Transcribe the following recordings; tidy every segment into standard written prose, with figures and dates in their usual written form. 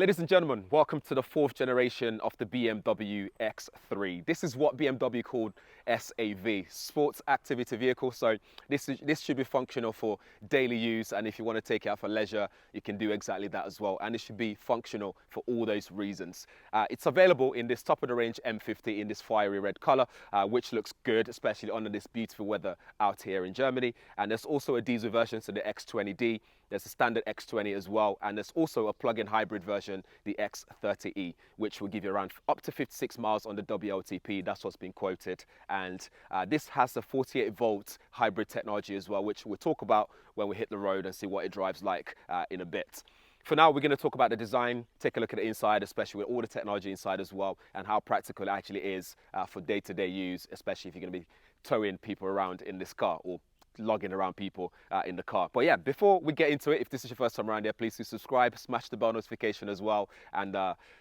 Ladies and gentlemen, welcome to the fourth generation of the BMW X3. This is what BMW called SAV, Sports Activity Vehicle. So this should be functional for daily use, and if you want to take it out for leisure, you can do exactly that as well. And it should be functional for all those reasons. It's available in this top of the range M50 in this fiery red color, which looks good, especially under this beautiful weather out here in Germany. And there's also a diesel version, so the X20D. There's a standard X20 as well, and there's also a plug-in hybrid version, the X30E, which will give you around up to 56 miles on the WLTP. That's what's been quoted. And this has a 48-volt hybrid technology as well, which we'll talk about when we hit the road and see what it drives like in a bit. For now, we're going to talk about the design, take a look at the inside, especially with all the technology inside as well, and how practical it actually is for day-to-day use, especially if you're going to be towing people around in this car or logging around people in the car. But yeah, before we get into it, if this is your first time around here, please do subscribe, smash the bell notification as well, and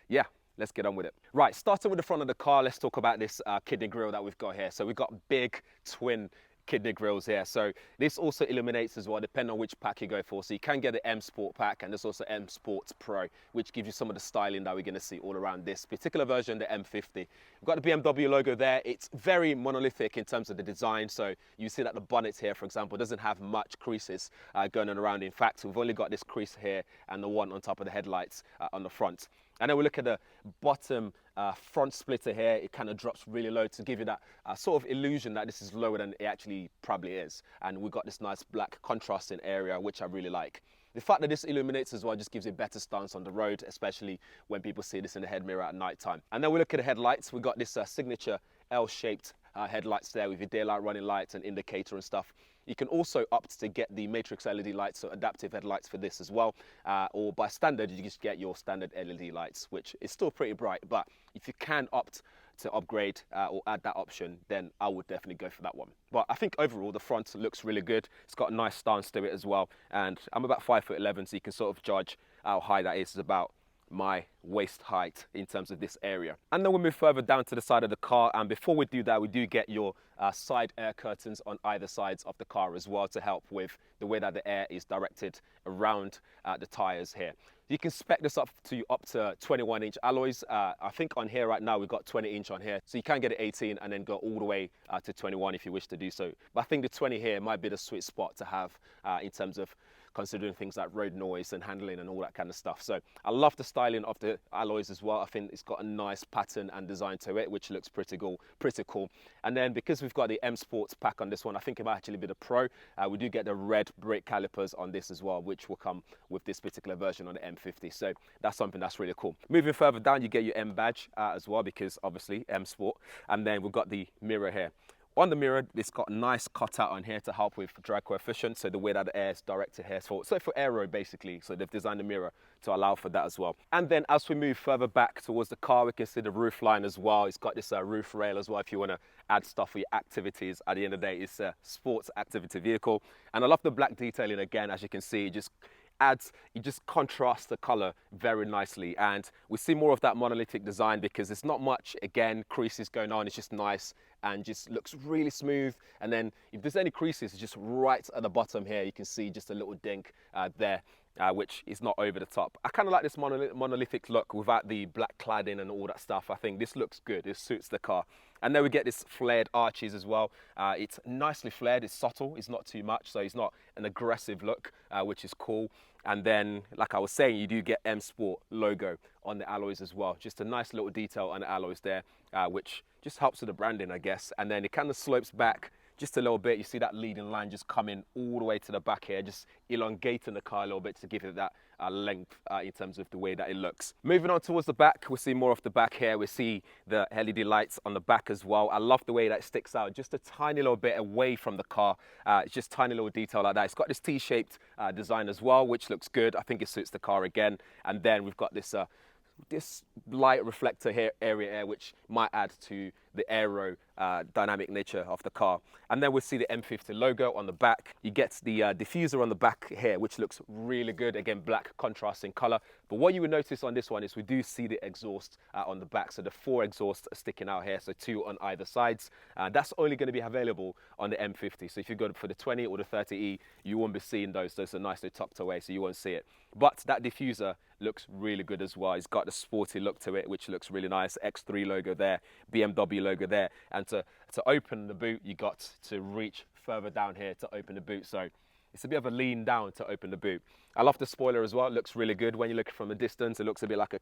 yeah, let's get on with it. Right, starting with the front of the car, let's talk about this kidney grille that we've got here. So we've got big twin kidney grills here. So this also illuminates as well, depending on which pack you go for. So you can get the M Sport pack, and there's also M Sports Pro, which gives you some of the styling that we're going to see all around this particular version, the M50. We've got the BMW logo there. It's very monolithic in terms of the design. So you see that the bonnet here, for example, doesn't have much creases going on around. In fact, we've only got this crease here and the one on top of the headlights on the front. And then we look at the bottom front splitter here. It kind of drops really low to give you that sort of illusion that this is lower than it actually probably is. And we've got this nice black contrasting area, which I really like. The fact that this illuminates as well just gives you a better stance on the road, especially when people see this in the head mirror at night time. And then we look at the headlights. We've got this signature L-shaped headlights there with your daylight running lights and indicator and stuff. You can also opt to get the matrix LED lights, so adaptive headlights for this as well. Or by standard, you just get your standard LED lights, which is still pretty bright. But if you can opt to upgrade or add that option, then I would definitely go for that one. But I think overall the front looks really good. It's got a nice stance to it as well. And I'm about 5'11", so you can sort of judge how high that is. It's about my waist height in terms of this area. And then we'll move further down to the side of the car, and before we do that, we do get your side air curtains on either sides of the car as well, to help with the way that the air is directed around the tires here. You can spec this up to 21-inch alloys. I think on here right now we've got 20-inch on here, so you can get it 18 and then go all the way to 21 if you wish to do so. But I think the 20 here might be the sweet spot to have in terms of considering things like road noise and handling and all that kind of stuff. So I love the styling of the alloys as well. I think it's got a nice pattern and design to it, which looks pretty cool. And then because we've got the M Sports pack on this one, I think it might actually be the Pro. We do get the red brake calipers on this as well, which will come with this particular version on the M50. So that's something that's really cool. Moving further down, you get your M badge as well, because obviously M Sport. And then we've got the mirror here. On the mirror, it's got a nice cutout on here to help with drag coefficient, so the way that the air is directed here. So for aero, basically, so they've designed the mirror to allow for that as well. And then as we move further back towards the car, we can see the roof line as well. It's got this roof rail as well if you want to add stuff for your activities. At the end of the day, it's a sports activity vehicle. And I love the black detailing again. As you can see, it just contrasts the color very nicely, and we see more of that monolithic design because there's not much, again, creases going on. It's just nice and just looks really smooth. And then if there's any creases, it's just right at the bottom here. You can see just a little dink there, which is not over the top. I kind of like this monolithic look without the black cladding and all that stuff. I think this looks good. It suits the car. And then we get this flared arches as well. It's nicely flared. It's subtle. It's not too much, so it's not an aggressive look, which is cool. And then, like I was saying, you do get M Sport logo on the alloys as well. Just a nice little detail on the alloys there, which just helps with the branding, I guess. And then it kind of slopes back just a little bit. You see that leading line just coming all the way to the back here, just elongating the car a little bit to give it that length in terms of the way that it looks. Moving on towards the back, we see more of the back here. We see the LED lights on the back as well. I love the way that it sticks out just a tiny little bit away from the car. It's just tiny little detail like that. It's got this T-shaped design as well, which looks good. I think it suits the car again. And then we've got this light reflector here area, which might add to the aero dynamic nature of the car. And then we see the M50 logo on the back. You get the diffuser on the back here, which looks really good. Again, black contrasting color. But what you will notice on this one is we do see the exhaust on the back. So the 4 exhausts are sticking out here, so 2 on either sides. That's only going to be available on the M50. So if you go for the 20 or the 30E, you won't be seeing those. Those are nicely tucked away, so you won't see it. But that diffuser looks really good as well. It's got the sporty look to it, which looks really nice. X3 logo there, BMW logo there. And to open the boot, you got to reach further down here to open the boot. So it's a bit of a lean down to open the boot. I love the spoiler as well. It looks really good when you look from a distance. It looks a bit like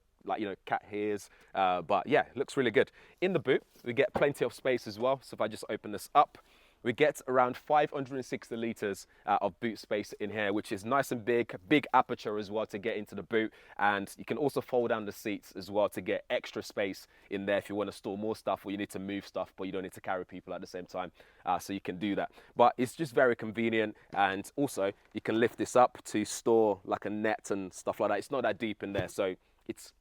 cat ears, but yeah, it looks really good. In the boot, we get plenty of space as well. So if I just open this up, we get around 560 litres of boot space in here, which is nice and big aperture as well to get into the boot. And you can also fold down the seats as well to get extra space in there if you want to store more stuff or you need to move stuff, but you don't need to carry people at the same time. So you can do that. But it's just very convenient. And also you can lift this up to store like a net and stuff like that. It's not that deep in there, so it's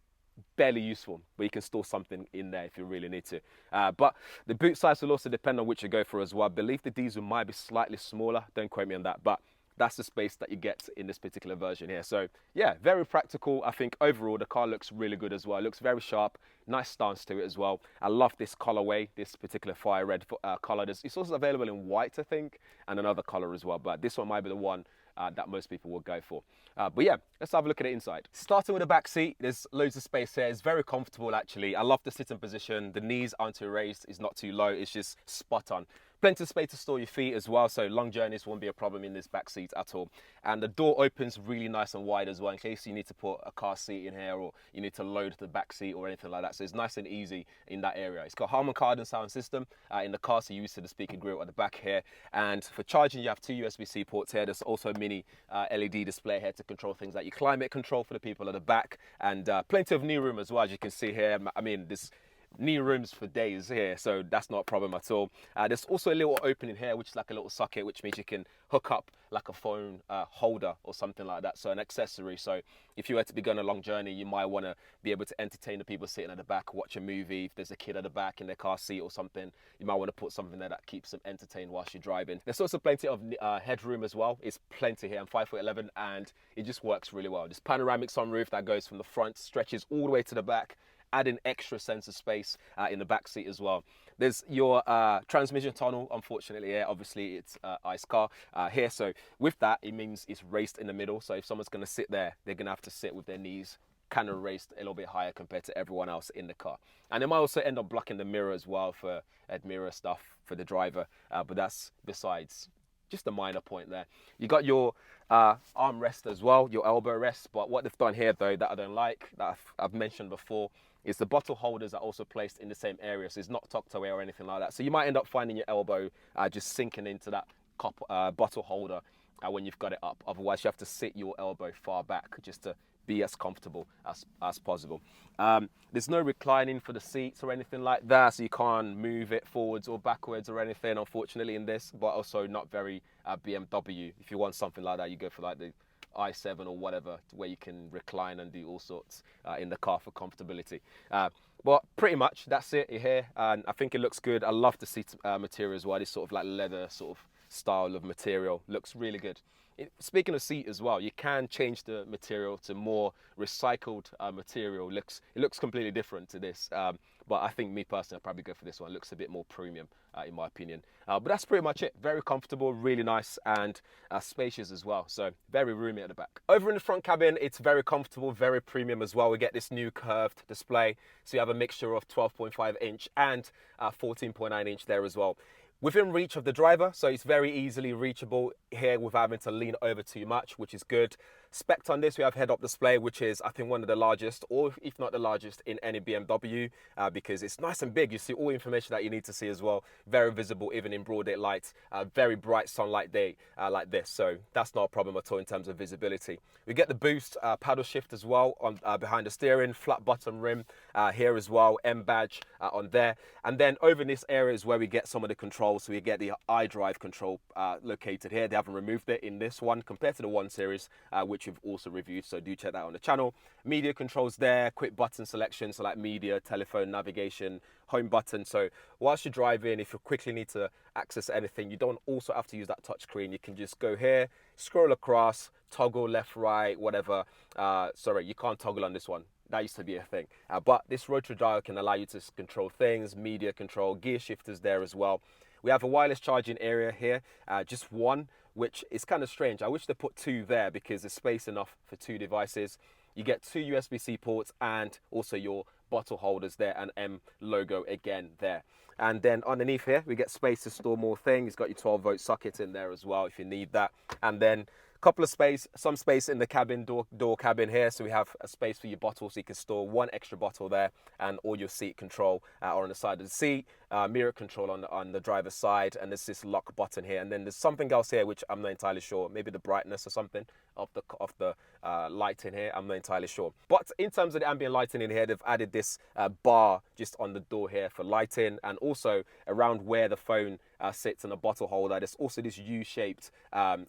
barely useful, but you can store something in there if you really need to. But the boot size will also depend on which you go for as well. I believe the diesel might be slightly smaller, don't quote me on that, but that's the space that you get in this particular version here. So yeah, very practical. I think overall the car looks really good as well. It looks very sharp, nice stance to it as well. I love this colorway, this particular fire red color. It's also available in white, I think, and another color as well, but this one might be the one that most people will go for. But yeah, let's have a look at it inside. Starting with the back seat, there's loads of space here. It's very comfortable actually. I love the sitting position. The knees aren't too raised, it's not too low, it's just spot on. Plenty of space to store your feet as well, so long journeys won't be a problem in this back seat at all. And the door opens really nice and wide as well, in case you need to put a car seat in here or you need to load the back seat or anything like that. So it's nice and easy in that area. It's got Harman Kardon sound system in the car, so you're used to the speaker grille at the back here. And for charging, you have 2 USB-C ports here. There's also a mini LED display here to control things like your climate control for the people at the back, and plenty of knee room as well, as you can see here. I mean, this knee rooms for days here, so that's not a problem at all. There's also a little opening here, which is like a little socket, which means you can hook up like a phone holder or something like that, so an accessory. So if you were to be going a long journey, you might want to be able to entertain the people sitting at the back, watch a movie. If there's a kid at the back in their car seat or something, you might want to put something there that keeps them entertained whilst you're driving. There's also plenty of headroom as well. It's plenty here. I'm 5'11", and it just works really well. This panoramic sunroof that goes from the front stretches all the way to the back, adding extra sense of space in the back seat as well. There's your transmission tunnel, unfortunately here. Obviously it's ICE car here, so with that it means it's raised in the middle. So if someone's going to sit there, they're going to have to sit with their knees kind of raised a little bit higher compared to everyone else in the car. And they might also end up blocking the mirror as well for mirror stuff for the driver, but that's besides just a minor point there. You got your armrest as well, your elbow rest, but what they've done here though that I don't like, that I've mentioned before, is the bottle holders are also placed in the same area, so it's not tucked away or anything like that. So you might end up finding your elbow just sinking into that bottle holder when you've got it up. Otherwise you have to sit your elbow far back just to be as comfortable as possible. There's no reclining for the seats or anything like that, so you can't move it forwards or backwards or anything, unfortunately, in this, but also not very BMW. If you want something like that, you go for like the i7 or whatever, where you can recline and do all sorts in the car for comfortability. But pretty much that's it here, and I think it looks good. I love the seat material as well. This sort of like leather sort of style of material looks really good. Speaking of seat as well, you can change the material to more recycled material. It looks completely different to this, but I think me personally, I'd probably go for this one. It looks a bit more premium in my opinion. But that's pretty much it. Very comfortable, really nice, and spacious as well. So very roomy at the back. Over in the front cabin, it's very comfortable, very premium as well. We get this new curved display. So you have a mixture of 12.5 inch and 14.9 inch there as well. Within reach of the driver, so it's very easily reachable here without having to lean over too much, which is good. Spec on this, we have head-up display, which is, I think, one of the largest, or if not the largest, in any BMW, because it's nice and big. You see all the information that you need to see as well. Very visible, even in broad daylight. Very bright sunlight day like this, so that's not a problem at all in terms of visibility. We get the boost paddle shift as well on behind the steering, flat bottom rim here as well, M badge on there. And then over in this area is where we get some of the controls. So we get the iDrive control located here. They haven't removed it in this one compared to the 1 Series, which which we've also reviewed, so do check that out on the channel. Media controls there, quick button selection, so like media, telephone, navigation, home button. So whilst you're driving, if you quickly need to access anything, you don't also have to use that touch screen. You can just go here, scroll across, toggle left, right, whatever. Sorry, you can't toggle on this one. That used to be a thing. But this rotary dial can allow you to control things, media control, gear shifters there as well. We have a wireless charging area here, just one, which is kind of strange. I wish they put two there because there's space enough for two devices. You get two USB-C ports and also your bottle holders there, and M logo again there. And then underneath here, we get space to store more things. It's got your 12-volt socket in there as well if you need that. And then couple of some space in the cabin, door cabin here. So we have a space for your bottle, so you can store one extra bottle there, and all your seat control are on the side of the seat, mirror control on the driver's side, and there's this lock button here. And then there's something else here which I'm not entirely sure, maybe the brightness or something of the lighting here. I'm not entirely sure. But in terms of the ambient lighting in here, they've added this bar just on the door here for lighting, and also around where the phone sits in a bottle holder. There's also this U-shaped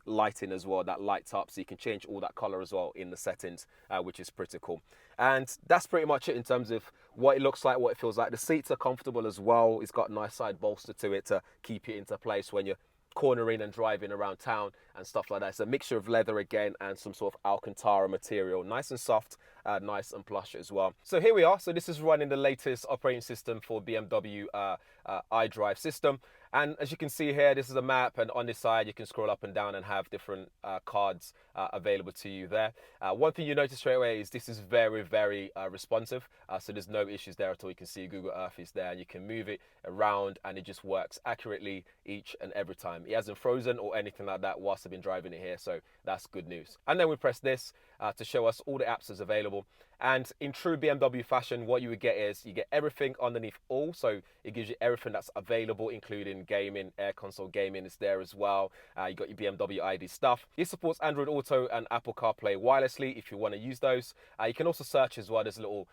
lighting as well that lights up, so you can change all that color as well in the settings, which is pretty cool. And that's pretty much it in terms of what it looks like, what it feels like. The seats are comfortable as well. It's got a nice side bolster to it to keep it into place when you're cornering and driving around town and stuff like that. It's a mixture of leather again and some sort of Alcantara material, nice and soft, nice and plush as well. So here we are. So this is running the latest operating system for BMW iDrive system. And as you can see here, this is a map, and on this side you can scroll up and down and have different cards available to you there. One thing you notice straight away is this is very, very responsive. So there's no issues there at all. You can see Google Earth is there, and you can move it around, and it just works accurately each and every time. It hasn't frozen or anything like that whilst I've been driving it here, so that's good news. And then we press this to show us all the apps that's available. And in true BMW fashion, what you would get is you get everything underneath all. So it gives you everything that's available, including gaming, air console gaming is there as well. You got your BMW ID stuff. It supports Android Auto and Apple CarPlay wirelessly if you want to use those. You can also search as well. There's a little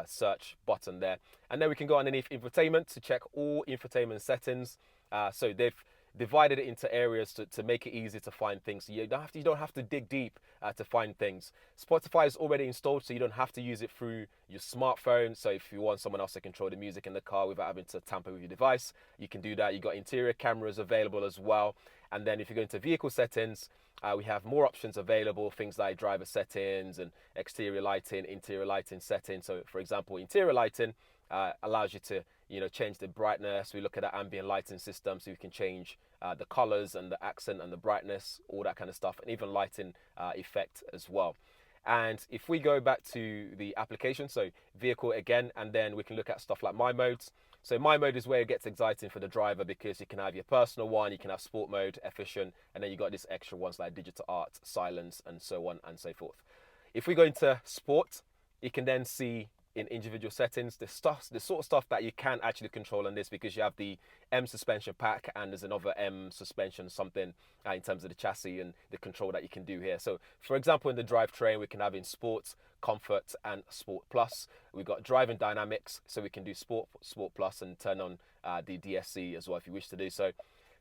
search button there. And then we can go underneath infotainment to check all infotainment settings. So they've divided it into areas to make it easy to find things. So you don't have to dig deep to find things. Spotify is already installed, so you don't have to use it through your smartphone. So if you want someone else to control the music in the car without having to tamper with your device, you can do that. You got interior cameras available as well. And then if you go into vehicle settings, we have more options available, things like driver settings and exterior lighting, interior lighting settings. So for example, interior lighting allows you to change the brightness. We look at the ambient lighting system, so you can change the colors and the accent and the brightness, all that kind of stuff, and even lighting effect as well. And if we go back to the application, so vehicle again, and then we can look at stuff like My Modes. So My Mode is where it gets exciting for the driver, because you can have your personal one, you can have sport mode, efficient, and then you got this extra ones like digital art, silence, and so on and so forth. If we go into sport, you can then see in individual settings the sort of stuff that you can actually control on this, because you have the M suspension pack and there's another M suspension something in terms of the chassis and the control that you can do here. So for example, in the drivetrain, we can have in sport, comfort, and sport plus. We've got driving dynamics, so we can do sport plus and turn on the DSC as well if you wish to do so.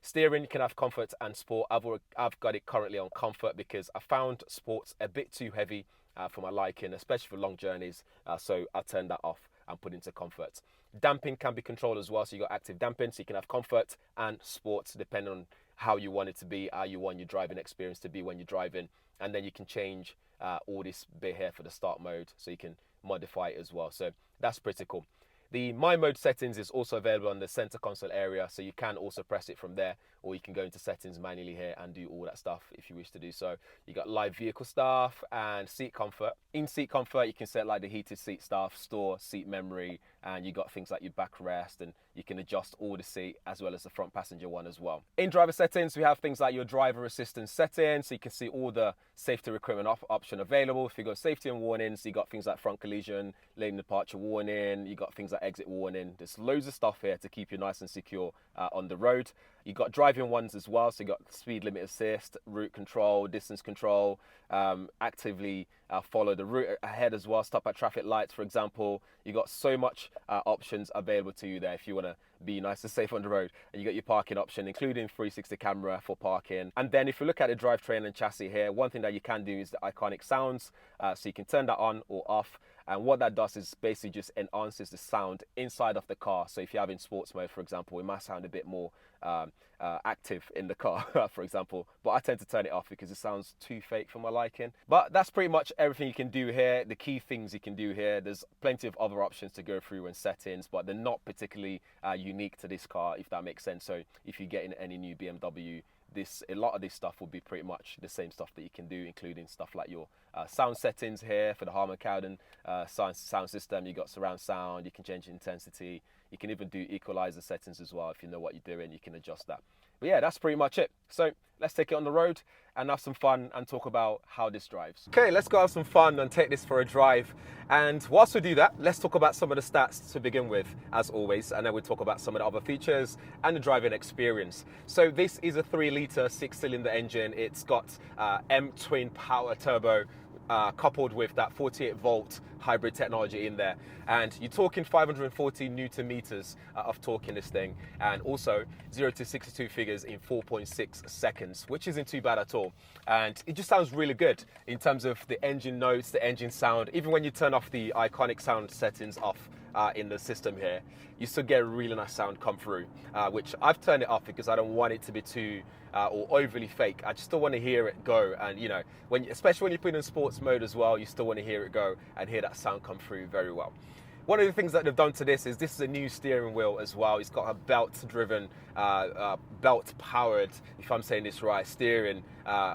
Steering, you can have comfort and sport. I've got it currently on comfort because I found sports a bit too heavy for my liking, especially for long journeys. So I turned that off and put into comfort. Damping can be controlled as well. So you got active damping, so you can have comfort and sports depending on how you want it to be, how you want your driving experience to be when you're driving. And then you can change all this bit here for the start mode, so you can modify it as well. So that's pretty cool. The My Mode settings is also available on the center console area, so you can also press it from there, or you can go into settings manually here and do all that stuff if you wish to do so. You got live vehicle stuff and seat comfort. In seat comfort, you can set like the heated seat stuff, store seat memory, and you got things like your backrest, and you can adjust all the seat as well as the front passenger one as well. In driver settings, we have things like your driver assistance settings, so you can see all the safety equipment option available. If you go safety and warnings, you got things like front collision, lane departure warning, you got things like exit warning. There's loads of stuff here to keep you nice and secure on the road. You got driving ones as well, so you got speed limit assist, route control, distance control, actively follow the route ahead as well, stop at traffic lights, for example. You got so much options available to you there if you want to be nice and safe on the road. And you got your parking option, including 360 camera for parking. And then if you look at the drivetrain and chassis here, one thing that you can do is the iconic sounds, so you can turn that on or off. And what that does is basically just enhances the sound inside of the car. So if you're having sports mode, for example, it might sound a bit more active in the car, for example. But I tend to turn it off because it sounds too fake for my liking. But that's pretty much everything you can do here. The key things you can do here. There's plenty of other options to go through and settings, but they're not particularly unique to this car, if that makes sense. So if you get in any new BMW, a lot of this stuff will be pretty much the same stuff that you can do, including stuff like your sound settings here for the Harman Kardon sound system. You got surround sound, you can change intensity, you can even do equalizer settings as well. If you know what you're doing, you can adjust that. But yeah, that's pretty much it. So let's take it on the road and have some fun and talk about how this drives. Okay, let's go have some fun and take this for a drive. And whilst we do that, let's talk about some of the stats to begin with, as always, and then we'll talk about some of the other features and the driving experience. So this is a 3-litre 6-cylinder engine. It's got M twin power turbo, coupled with that 48-volt hybrid technology in there, and you're talking 540 newton meters of torque in this thing, and also 0 to 62 figures in 4.6 seconds, which isn't too bad at all. And it just sounds really good in terms of the engine notes, the engine sound. Even when you turn off the iconic sound settings off in the system here, you still get a really nice sound come through, which I've turned it off because I don't want it to be too or overly fake. I just still want to hear it go, and you know, especially when you put it in sports mode as well, you still want to hear it go and hear that sound come through very well. One of the things that they've done to this is a new steering wheel as well. It's got a belt-driven, belt-powered, if I'm saying this right, steering.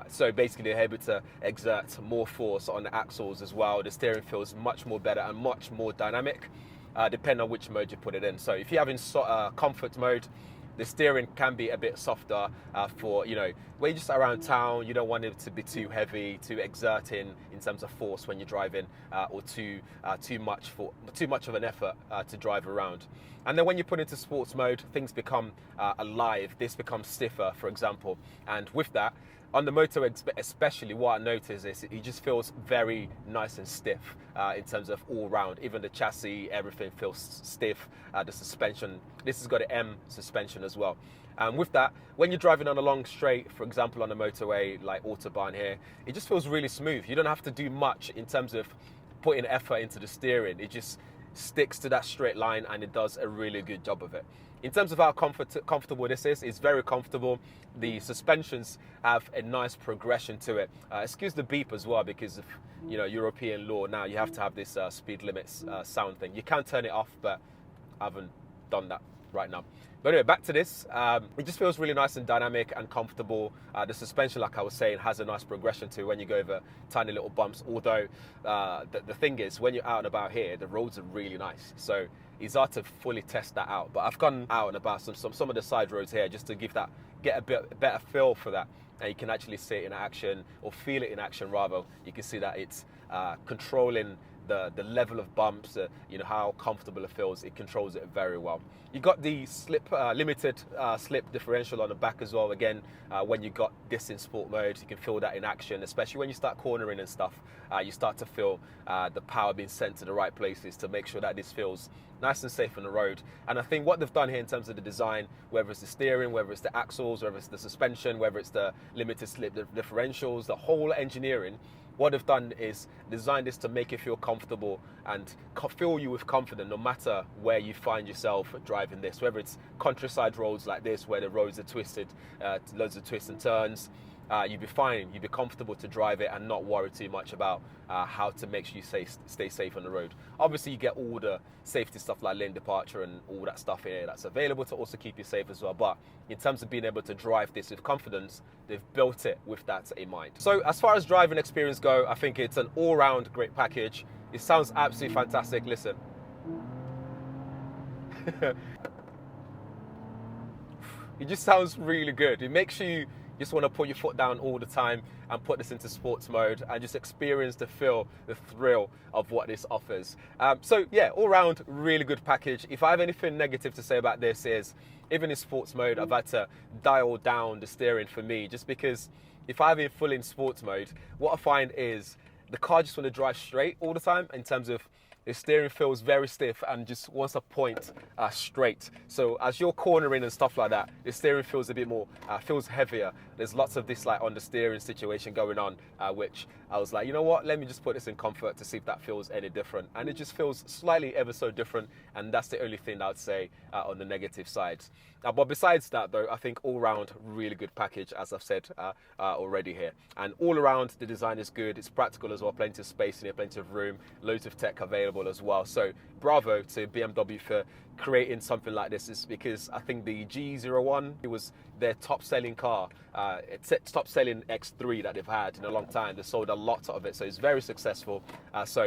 So basically they're able to exert more force on the axles as well. The steering feels much more better and much more dynamic, depending on which mode you put it in. So if you're having comfort mode, the steering can be a bit softer for, you know, when you're just around town, you don't want it to be too heavy, too exerting in terms of force when you're driving, or too much of an effort to drive around. And then when you put into sports mode, things become alive. This becomes stiffer, for example. And with that, on the motorway especially, what I notice is it just feels very nice and stiff in terms of all round. Even the chassis, everything feels stiff. The suspension, this has got an M suspension as well. And with that, when you're driving on a long straight, for example on the motorway like Autobahn here, it just feels really smooth. You don't have to do much in terms of putting effort into the steering. It just sticks to that straight line and it does a really good job of it. In terms of how comfortable this is, it's very comfortable. The suspensions have a nice progression to it. Excuse the beep as well, because of, you know, European law now, you have to have this speed limits sound thing. You can turn it off, but I haven't done that right now. But anyway, back to this. It just feels really nice and dynamic and comfortable. The suspension, like I was saying, has a nice progression to it when you go over tiny little bumps. Although the thing is, when you're out and about here, the roads are really nice. So it's hard to fully test that out. But I've gone out and about some of the side roads here just to get a better feel for that. And you can actually see it in action, or feel it in action rather. You can see that it's controlling the level of bumps, you know, how comfortable it feels. It controls it very well. You got the limited slip differential on the back as well. Again, when you got this in sport mode, you can feel that in action, especially when you start cornering and stuff. You start to feel the power being sent to the right places to make sure that this feels nice and safe on the road. And I think what they've done here in terms of the design, whether it's the steering, whether it's the axles, whether it's the suspension, whether it's the limited slip differentials, the whole engineering, what they've done is design this to make you feel comfortable and fill you with confidence no matter where you find yourself driving this, whether it's countryside roads like this where the roads are twisted, loads of twists and turns. You'd be fine, you'd be comfortable to drive it and not worry too much about how to make sure you stay safe on the road. Obviously you get all the safety stuff like lane departure and all that stuff here that's available to also keep you safe as well, but in terms of being able to drive this with confidence, they've built it with that in mind. So as far as driving experience go, I think it's an all-round great package. It sounds absolutely fantastic. Listen. It just sounds really good. It makes you just want to put your foot down all the time, and put this into sports mode and just experience the feel, the thrill of what this offers. So yeah, all round, really good package. If I have anything negative to say about this is, even in sports mode, I've had to dial down the steering for me, just because if I have it full in sports mode, what I find is the car just want to drive straight all the time, in terms of the steering feels very stiff and just wants to point straight. So as you're cornering and stuff like that, the steering feels a bit more, feels heavier. There's lots of this like on the steering situation going on, which I was like, you know what, let me just put this in comfort to see if that feels any different. And it just feels slightly ever so different. And that's the only thing that I'd say on the negative side. But besides that though, I think all round, really good package, as I've said already here. And all around, the design is good. It's practical as well, plenty of space in here, plenty of room, loads of tech available as well. So bravo to BMW for creating something like this, is because I think the G01, it was their top selling car. It's top selling X3 that they've had in a long time. They sold a lot of it, so it's very successful.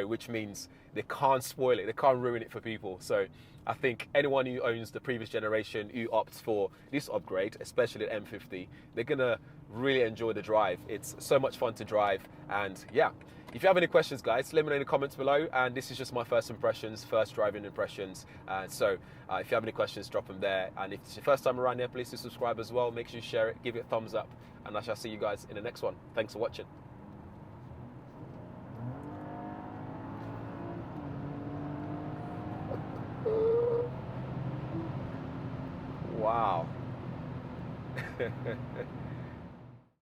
Which means they can't spoil it, they can't ruin it for people. So I think anyone who owns the previous generation who opts for this upgrade, especially the M50, they're gonna really enjoy the drive. It's so much fun to drive. And yeah, if you have any questions, guys, let me know in the comments below. And this is just my first impressions, first driving impressions. So if you have any questions, drop them there. And if it's your first time around here, please do subscribe as well. Make sure you share it, give it a thumbs up, and I shall see you guys in the next one. Thanks for watching. Wow.